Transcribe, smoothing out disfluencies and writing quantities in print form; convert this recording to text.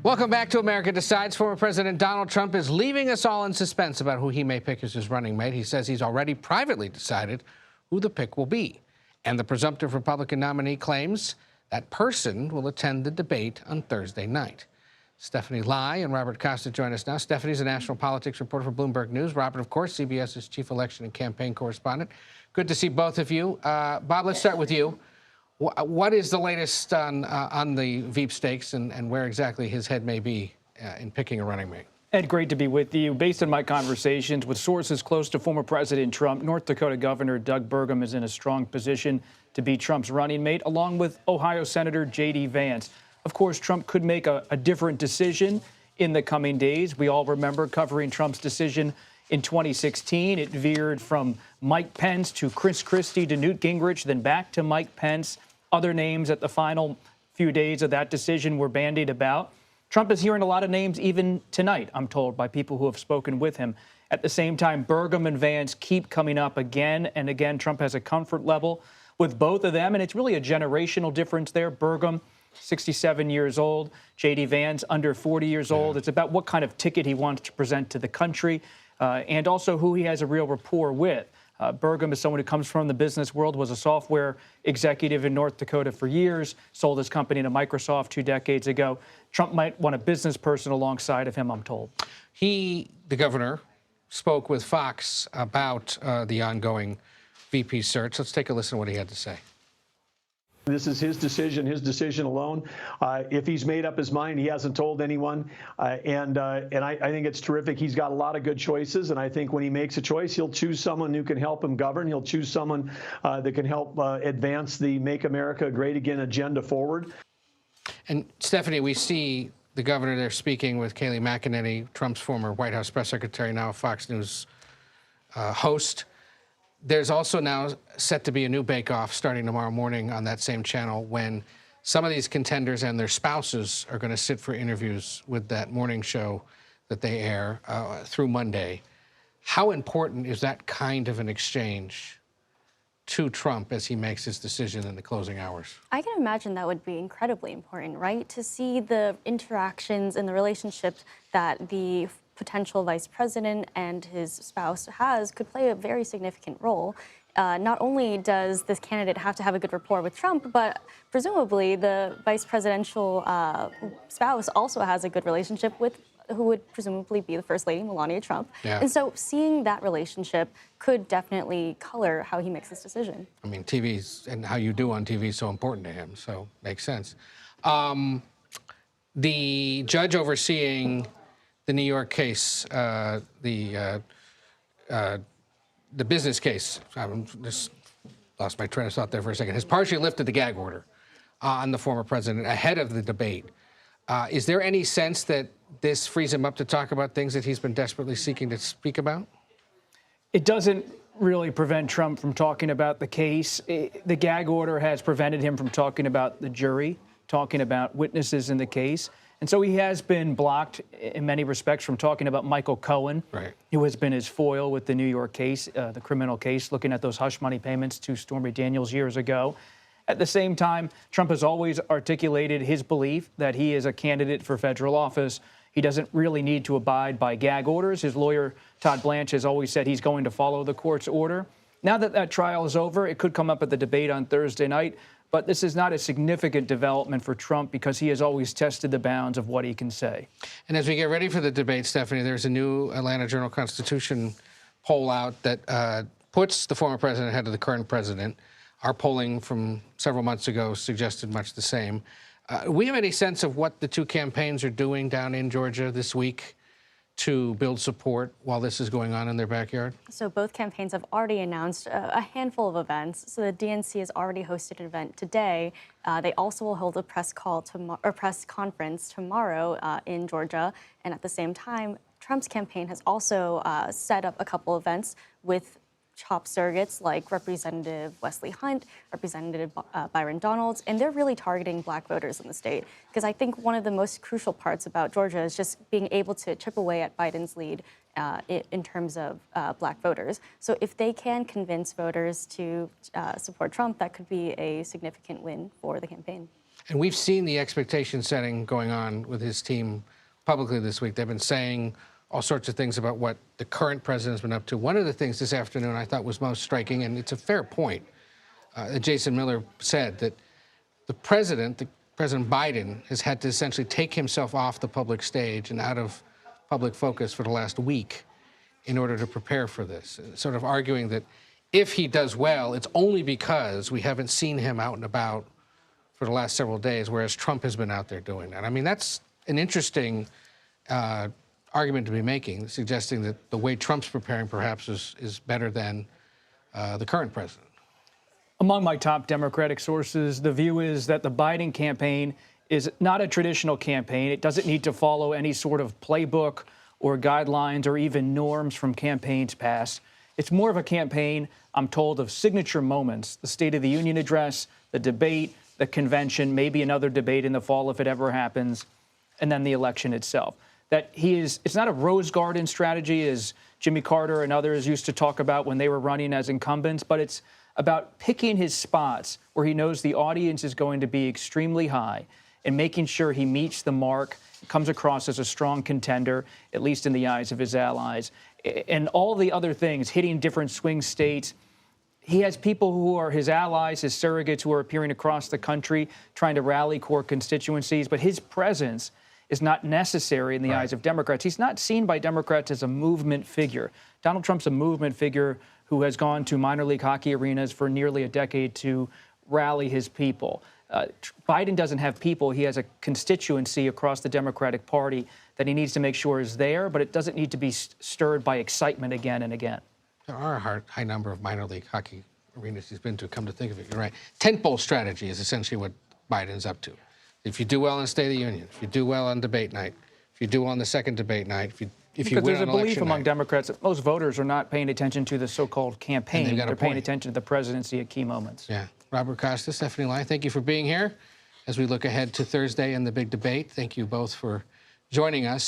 Welcome back to America Decides. Former President Donald Trump is leaving us all in suspense about who he may pick as his running mate. He says he's already privately decided who the pick will be. And the presumptive Republican nominee claims that person will attend the debate on Thursday night. Stephanie Lai and Robert Costa join us now. Stephanie's a national politics reporter for Bloomberg News. Robert, of course, CBS's chief election and campaign correspondent. Good to see both of you. Bob, let's start with you. What is the latest on the Veep stakes and where exactly his head may be in picking a running mate? Ed, great to be with you. Based on my conversations with sources close to former President Trump, North Dakota Governor Doug Burgum is in a strong position to be Trump's running mate, along with Ohio Senator J.D. Vance. Of course, Trump could make a different decision in the coming days. We all remember covering Trump's decision in 2016. It veered from Mike Pence to Chris Christie to Newt Gingrich, then back to Mike Pence. Other names at the final few days of that decision were bandied about. Trump is hearing a lot of names even tonight, I'm told, by people who have spoken with him. At the same time, Burgum and Vance keep coming up again and again. Trump has a comfort level with both of them, and it's really a generational difference there. Burgum, 67 years old. J.D. Vance, under 40 years old. It's about what kind of ticket he wants to present to the country and also who he has a real rapport with. Burgum is someone who comes from the business world, was a software executive in North Dakota for years, sold his company to Microsoft 2 decades ago. Trump might want a business person alongside of him, I'm told. He, the governor, spoke with Fox about the ongoing VP search. Let's take a listen to what he had to say. This is his decision alone. If he's made up his mind, he hasn't told anyone. And I think it's terrific. He's got a lot of good choices. And I think when he makes a choice, he'll choose someone who can help him govern. He'll choose someone that can help advance the Make America Great Again agenda forward. And Stephanie, we see the governor there speaking with Kayleigh McEnany, Trump's former White House press secretary, now a Fox News host. There's also now set to be a new bake-off starting tomorrow morning on that same channel when some of these contenders and their spouses are going to sit for interviews with that morning show that they air through Monday. How important is that kind of an exchange to Trump as he makes his decision in the closing hours? I can imagine that would be incredibly important, right? To see the interactions and the relationships that the potential vice president and his spouse has could play a very significant role. Not only does this candidate have to have a good rapport with Trump, but presumably the vice presidential spouse also has a good relationship with who would presumably be the First Lady, Melania Trump. Yeah. And so seeing that relationship could definitely color how he makes this decision. I mean, TV's and how you do on TV is so important to him, so makes sense. The judge overseeing the New York case, the business case, I just lost my train of thought there for a second, has partially lifted the gag order on the former president ahead of the debate. Is there any sense that this frees him up to talk about things that he's been desperately seeking to speak about? It doesn't really prevent Trump from talking about the case. The gag order has prevented him from talking about the jury, talking about witnesses in the case. And so he has been blocked in many respects from talking about Michael Cohen, right, who has been his foil with the New York case, the criminal case, looking at those hush money payments to Stormy Daniels years ago. At the same time, Trump has always articulated his belief that he is a candidate for federal office. He doesn't really need to abide by gag orders. His lawyer, Todd Blanche, has always said he's going to follow the court's order. Now that that trial is over, it could come up at the debate on Thursday night. But this is not a significant development for Trump because he has always tested the bounds of what he can say. And as we get ready for the debate, Stephanie, there's a new Atlanta Journal-Constitution poll out that puts the former president ahead of the current president. Our polling from several months ago suggested much the same. We have any sense of what the two campaigns are doing down in Georgia this week to build support while this is going on in their backyard? So both campaigns have already announced a handful of events. So the DNC has already hosted an event today. They also will hold a press conference tomorrow in Georgia. And at the same time, Trump's campaign has also set up a couple events with top surrogates like Representative Wesley Hunt, Representative Byron Donalds, and they're really targeting black voters in the state. Because I think one of the most crucial parts about Georgia is just being able to chip away at Biden's lead in terms of black voters. So if they can convince voters to support Trump, that could be a significant win for the campaign. And we've seen the expectation setting going on with his team publicly this week. They've been saying all sorts of things about what the current president's been up to. One of the things this afternoon I thought was most striking, and it's a fair point, that Jason Miller said, that President Biden, has had to essentially take himself off the public stage and out of public focus for the last week in order to prepare for this, sort of arguing that if he does well, it's only because we haven't seen him out and about for the last several days, whereas Trump has been out there doing that. I mean, that's an interesting argument to be making, suggesting that the way Trump's preparing perhaps is better than the current president. Among my top Democratic sources, the view is that the Biden campaign is not a traditional campaign. It doesn't need to follow any sort of playbook or guidelines or even norms from campaigns past. It's more of a campaign, I'm told, of signature moments: the State of the Union address, the debate, the convention, maybe another debate in the fall if it ever happens, and then the election itself. That it's not a rose garden strategy as Jimmy Carter and others used to talk about when they were running as incumbents, but it's about picking his spots where he knows the audience is going to be extremely high and making sure he meets the mark, comes across as a strong contender, at least in the eyes of his allies. And all the other things, hitting different swing states. He has people who are his allies, his surrogates, who are appearing across the country, trying to rally core constituencies. But his presence is not necessary in the eyes of Democrats. He's not seen by Democrats as a movement figure. Donald Trump's a movement figure who has gone to minor league hockey arenas for nearly a decade to rally his people. Biden doesn't have people. He has a constituency across the Democratic Party that he needs to make sure is there, but it doesn't need to be stirred by excitement again and again. There are a high number of minor league hockey arenas he's been to, come to think of it. You're right. Tentpole strategy is essentially what Biden's up to. If you do well on State of the Union, if you do well on debate night, if you do well on the second debate night, if you win on election night. Because there's a belief among Democrats that most voters are not paying attention to the so-called campaign. They're paying attention to the presidency at key moments. Yeah. Robert Costa, Stephanie Lai, thank you for being here as we look ahead to Thursday and the big debate. Thank you both for joining us.